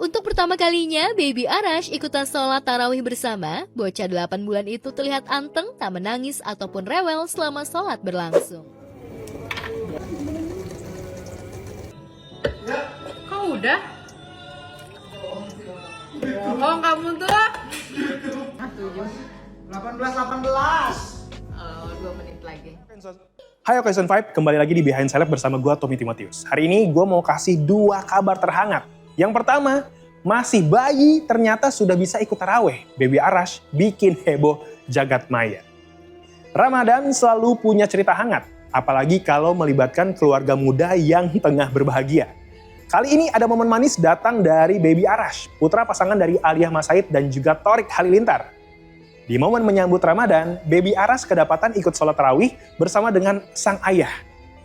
Untuk pertama kalinya, Baby Arash ikutan sholat tarawih bersama. Bocah 8 bulan itu terlihat anteng, tak menangis ataupun rewel selama sholat berlangsung. Kok udah? Bohong kamu tuh. 18. 2 menit lagi. Hai Occasion Vibe, kembali lagi di Behind Celeb bersama gue Tommy Timotius. Hari ini gue mau kasih 2 kabar terhangat. Yang pertama, masih bayi ternyata sudah bisa ikut taraweh. Baby Arash bikin heboh jagat maya. Ramadan selalu punya cerita hangat, apalagi kalau melibatkan keluarga muda yang tengah berbahagia. Kali ini ada momen manis datang dari Baby Arash, putra pasangan dari Aliyah Masaid dan juga Thorik Halilintar. Di momen menyambut Ramadan, Baby Arash kedapatan ikut sholat tarawih bersama dengan sang ayah.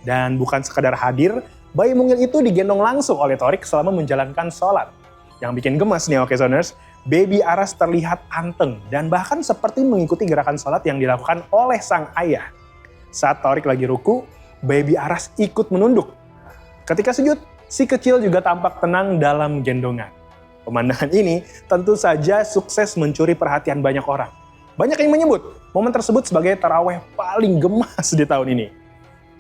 Dan bukan sekadar hadir, bayi mungil itu digendong langsung oleh Thorik selama menjalankan sholat. Yang bikin gemes nih Occasioners, Baby Arash terlihat anteng dan bahkan seperti mengikuti gerakan sholat yang dilakukan oleh sang ayah. Saat Thorik lagi ruku, Baby Arash ikut menunduk. Ketika sujud, si kecil juga tampak tenang dalam gendongan. Pemandangan ini tentu saja sukses mencuri perhatian banyak orang. Banyak yang menyebut momen tersebut sebagai taraweh paling gemas di tahun ini.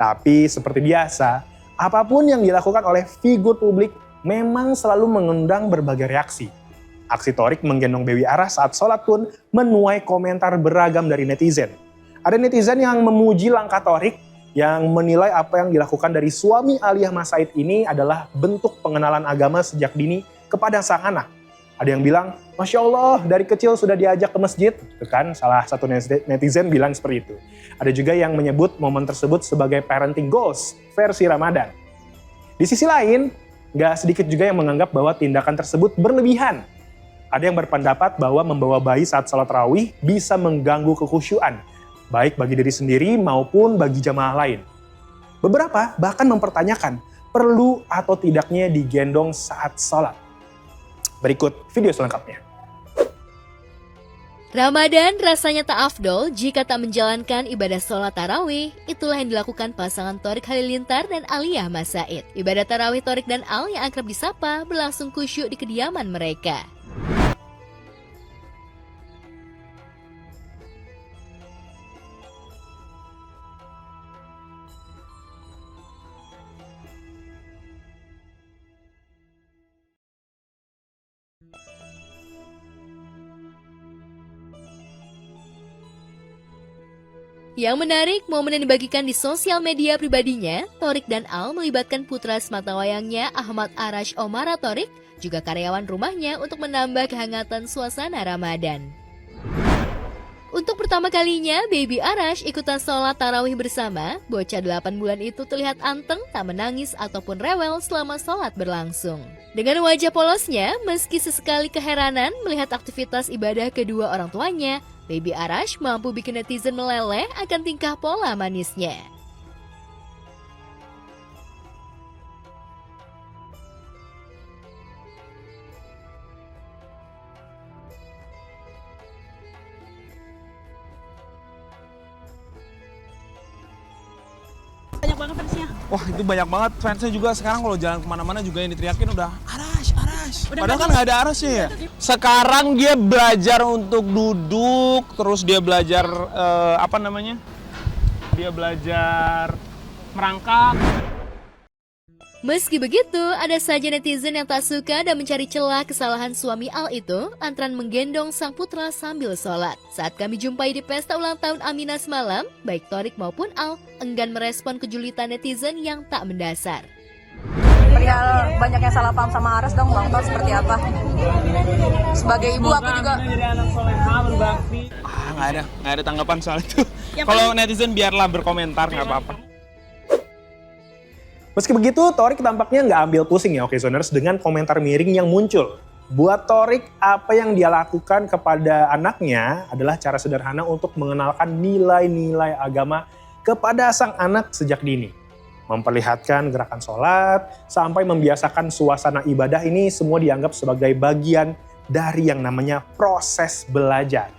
Tapi seperti biasa, apapun yang dilakukan oleh figur publik memang selalu mengundang berbagai reaksi. Aksi Thorik menggendong Baby Arash saat sholat pun menuai komentar beragam dari netizen. Ada netizen yang memuji langkah Thorik, yang menilai apa yang dilakukan dari suami Aliyah Masaid ini adalah bentuk pengenalan agama sejak dini kepada sang anak. Ada yang bilang, Masya Allah, dari kecil sudah diajak ke masjid. Itu kan salah satu netizen bilang seperti itu. Ada juga yang menyebut momen tersebut sebagai parenting goals versi Ramadan. Di sisi lain, nggak sedikit juga yang menganggap bahwa tindakan tersebut berlebihan. Ada yang berpendapat bahwa membawa bayi saat sholat tarawih bisa mengganggu kekhusyuan, baik bagi diri sendiri maupun bagi jamaah lain. Beberapa bahkan mempertanyakan perlu atau tidaknya digendong saat sholat. Berikut video selengkapnya. Ramadan rasanya tak afdol jika tak menjalankan ibadah sholat tarawih. Itulah yang dilakukan pasangan Thorik Halilintar dan Aliyah Masaid. Ibadah tarawih Thorik dan Al yang akrab disapa berlangsung khusyuk di kediaman mereka. Yang menarik, momen yang dibagikan di sosial media pribadinya, Thorik dan Al melibatkan putra sematawayangnya Ahmad Arash Omara Thorik, juga karyawan rumahnya untuk menambah kehangatan suasana Ramadan. Untuk pertama kalinya, Baby Arash ikutan sholat tarawih bersama. Bocah 8 bulan itu terlihat anteng, tak menangis ataupun rewel selama sholat berlangsung. Dengan wajah polosnya, meski sesekali keheranan melihat aktivitas ibadah kedua orang tuanya, Baby Arash mampu bikin netizen meleleh akan tingkah pola manisnya. Banyak banget fansnya. Wah itu banyak banget fansnya juga sekarang kalau jalan kemana-mana juga yang diteriakin udah Arash, Arash. Udah Padahal kan banyak. nggak ada Arashnya ya. Sekarang dia belajar untuk duduk, terus dia belajar Dia belajar merangkak. Meski begitu, ada saja netizen yang tak suka dan mencari celah kesalahan suami Al itu antara menggendong sang putra sambil sholat. Saat kami jumpai di pesta ulang tahun Aminah semalam, baik Thorik maupun Al enggan merespon kejulitan netizen yang tak mendasar. Perihal banyak yang salah paham sama Arash dong Bang Tor, seperti apa? Sebagai ibu aku juga Nggak ada tanggapan soal itu. Kalau netizen biarlah berkomentar, nggak apa-apa. Meski begitu, Thorik tampaknya nggak ambil pusing ya Occasioners dengan komentar miring yang muncul. Buat Thorik, apa yang dia lakukan kepada anaknya adalah cara sederhana untuk mengenalkan nilai-nilai agama kepada sang anak sejak dini. Memperlihatkan gerakan sholat, sampai membiasakan suasana ibadah ini semua dianggap sebagai bagian dari yang namanya proses belajar.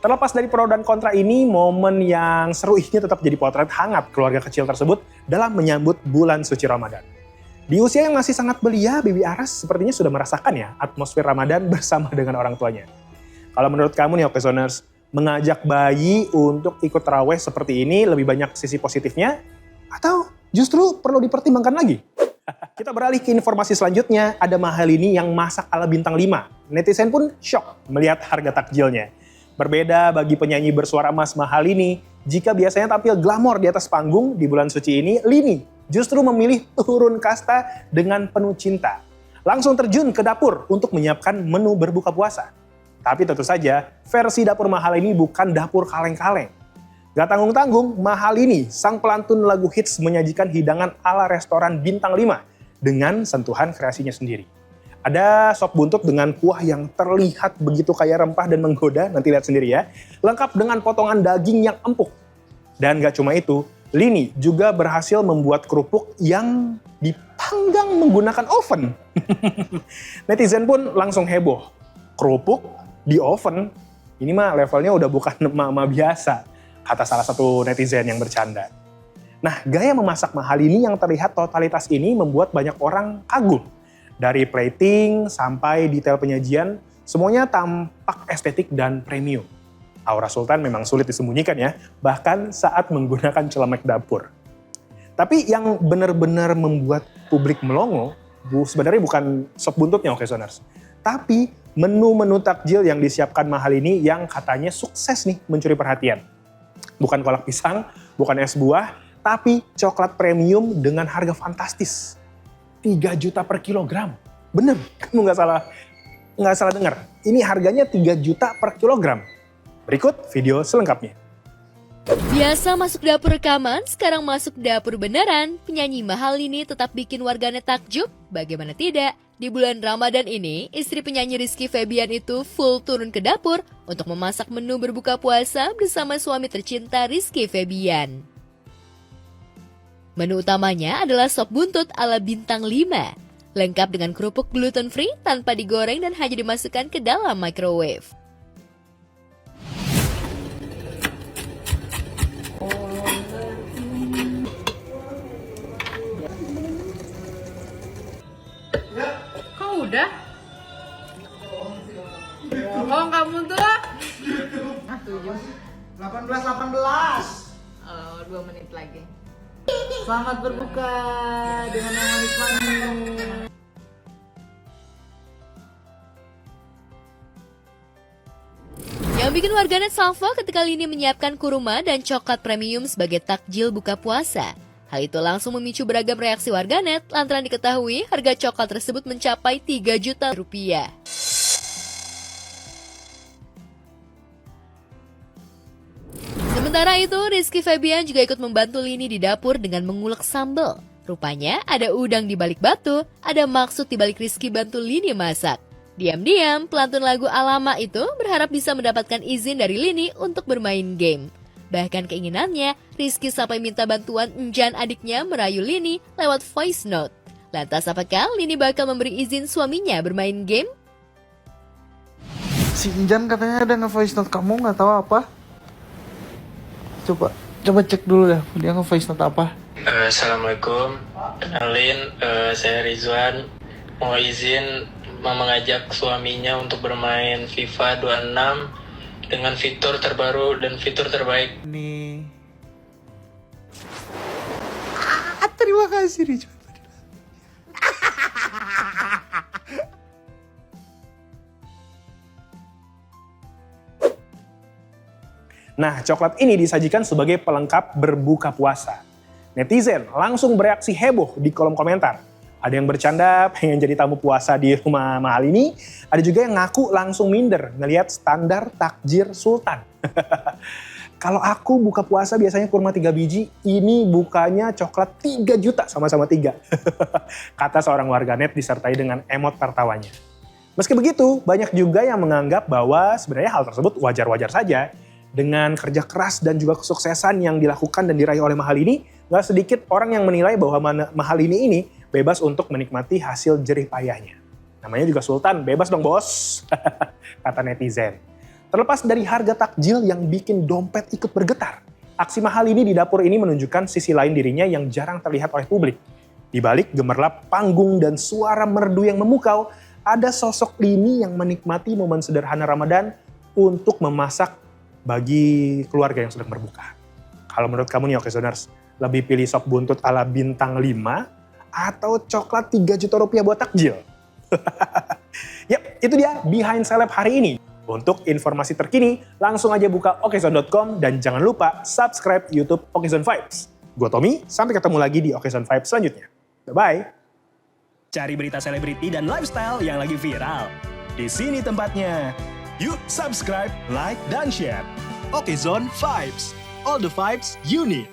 Terlepas dari pro dan kontra ini, momen yang seru ini tetap jadi potret hangat keluarga kecil tersebut dalam menyambut bulan suci Ramadan. Di usia yang masih sangat belia, Baby Aras sepertinya sudah merasakan ya atmosfer Ramadan bersama dengan orang tuanya. Kalau menurut kamu nih Okezoners, mengajak bayi untuk ikut taraweh seperti ini lebih banyak sisi positifnya atau justru perlu dipertimbangkan lagi? Kita beralih ke informasi selanjutnya, ada Mahalini yang masak ala bintang 5. Netizen pun shock melihat harga takjilnya. Berbeda bagi penyanyi bersuara emas Mahalini, jika biasanya tampil glamor di atas panggung di bulan suci ini, Lini justru memilih turun kasta dengan penuh cinta. Langsung terjun ke dapur untuk menyiapkan menu berbuka puasa. Tapi tentu saja, versi dapur Mahalini bukan dapur kaleng-kaleng. Gak tanggung-tanggung, Mahalini, sang pelantun lagu hits menyajikan hidangan ala restoran bintang 5 dengan sentuhan kreasinya sendiri. Ada sop buntut dengan kuah yang terlihat begitu kaya rempah dan menggoda, nanti lihat sendiri ya. Lengkap dengan potongan daging yang empuk. Dan gak cuma itu, Lini juga berhasil membuat kerupuk yang dipanggang menggunakan oven. Netizen pun langsung heboh. Kerupuk di oven, ini mah levelnya udah bukan emak-emak biasa, kata salah satu netizen yang bercanda. Nah, gaya memasak Mahalini yang terlihat totalitas ini membuat banyak orang kagum. Dari plating sampai detail penyajian, semuanya tampak estetik dan premium. Aura Sultan memang sulit disembunyikan ya, bahkan saat menggunakan celemek dapur. Tapi yang benar-benar membuat publik melongo, sebenarnya bukan sop buntutnya Okezoners, tapi menu-menu takjil yang disiapkan Mahalini yang katanya sukses nih mencuri perhatian. Bukan kolak pisang, bukan es buah, tapi coklat premium dengan harga fantastis. 3 juta per kilogram. Bener, kamu nggak salah dengar. Ini harganya 3 juta per kilogram. Berikut video selengkapnya. Biasa masuk dapur rekaman, sekarang masuk dapur beneran. Penyanyi Mahalini tetap bikin warganet takjub. Bagaimana tidak? Di bulan Ramadan ini, istri penyanyi Rizky Febian itu full turun ke dapur untuk memasak menu berbuka puasa bersama suami tercinta Rizky Febian. Menu utamanya adalah sop buntut ala bintang 5. Lengkap dengan kerupuk gluten free tanpa digoreng dan hanya dimasukkan ke dalam microwave. Kok udah? Bohong kamu tuh. 18. 2 menit lagi. Selamat berbuka dengan yang manis-manis. Yang bikin warganet salvo ketika Lini menyiapkan kurma dan coklat premium sebagai takjil buka puasa. Hal itu langsung memicu beragam reaksi warganet lantaran diketahui harga coklat tersebut mencapai 3 juta rupiah. Sementara itu, Rizky Febian juga ikut membantu Lini di dapur dengan mengulek sambal. Rupanya ada udang di balik batu, ada maksud di balik Rizky bantu Lini masak. Diam-diam, pelantun lagu Alama itu berharap bisa mendapatkan izin dari Lini untuk bermain game. Bahkan keinginannya, Rizky sampai minta bantuan Enjan adiknya merayu Lini lewat voice note. Lantas apakah Lini bakal memberi izin suaminya bermain game? Si Injan katanya ada nge-voice note kamu, nggak tahu apa. Coba cek dulu dah, dia nge-voice note apa. Assalamualaikum, kenalin, saya Rizwan. Mau izin mengajak suaminya untuk bermain FIFA 26 dengan fitur terbaru dan fitur terbaik. Nih. Terima kasih Rizwan. Nah, coklat ini disajikan sebagai pelengkap berbuka puasa. Netizen langsung bereaksi heboh di kolom komentar. Ada yang bercanda pengen jadi tamu puasa di rumah Mahalini, ada juga yang ngaku langsung minder ngelihat standar takjir Sultan. Kalau aku buka puasa biasanya kurma 3 biji, ini bukanya coklat 3 juta sama-sama 3. Kata seorang warganet disertai dengan emot tertawanya. Meski begitu, banyak juga yang menganggap bahwa sebenarnya hal tersebut wajar-wajar saja. Dengan kerja keras dan juga kesuksesan yang dilakukan dan diraih oleh Mahalini, gak sedikit orang yang menilai bahwa Mahalini ini bebas untuk menikmati hasil jerih payahnya. Namanya juga Sultan, bebas dong bos, kata netizen. Terlepas dari harga takjil yang bikin dompet ikut bergetar, aksi Mahalini di dapur ini menunjukkan sisi lain dirinya yang jarang terlihat oleh publik. Di balik gemerlap panggung dan suara merdu yang memukau, ada sosok Lini yang menikmati momen sederhana Ramadan untuk memasak bagi keluarga yang sedang berbuka. Kalau menurut kamu nih Okezoners, lebih pilih sop buntut ala bintang 5 atau coklat 3 juta rupiah buat takjil? Yap, itu dia Behind Celeb hari ini. Untuk informasi terkini, langsung aja buka okezon.com dan jangan lupa subscribe YouTube Okezon Vibes. Gue Tommy, sampai ketemu lagi di Okezon Vibes selanjutnya. Bye-bye. Cari berita selebriti dan lifestyle yang lagi viral. Di sini tempatnya. Yuk subscribe, like, dan share. Okezon Vibes. All the vibes you need.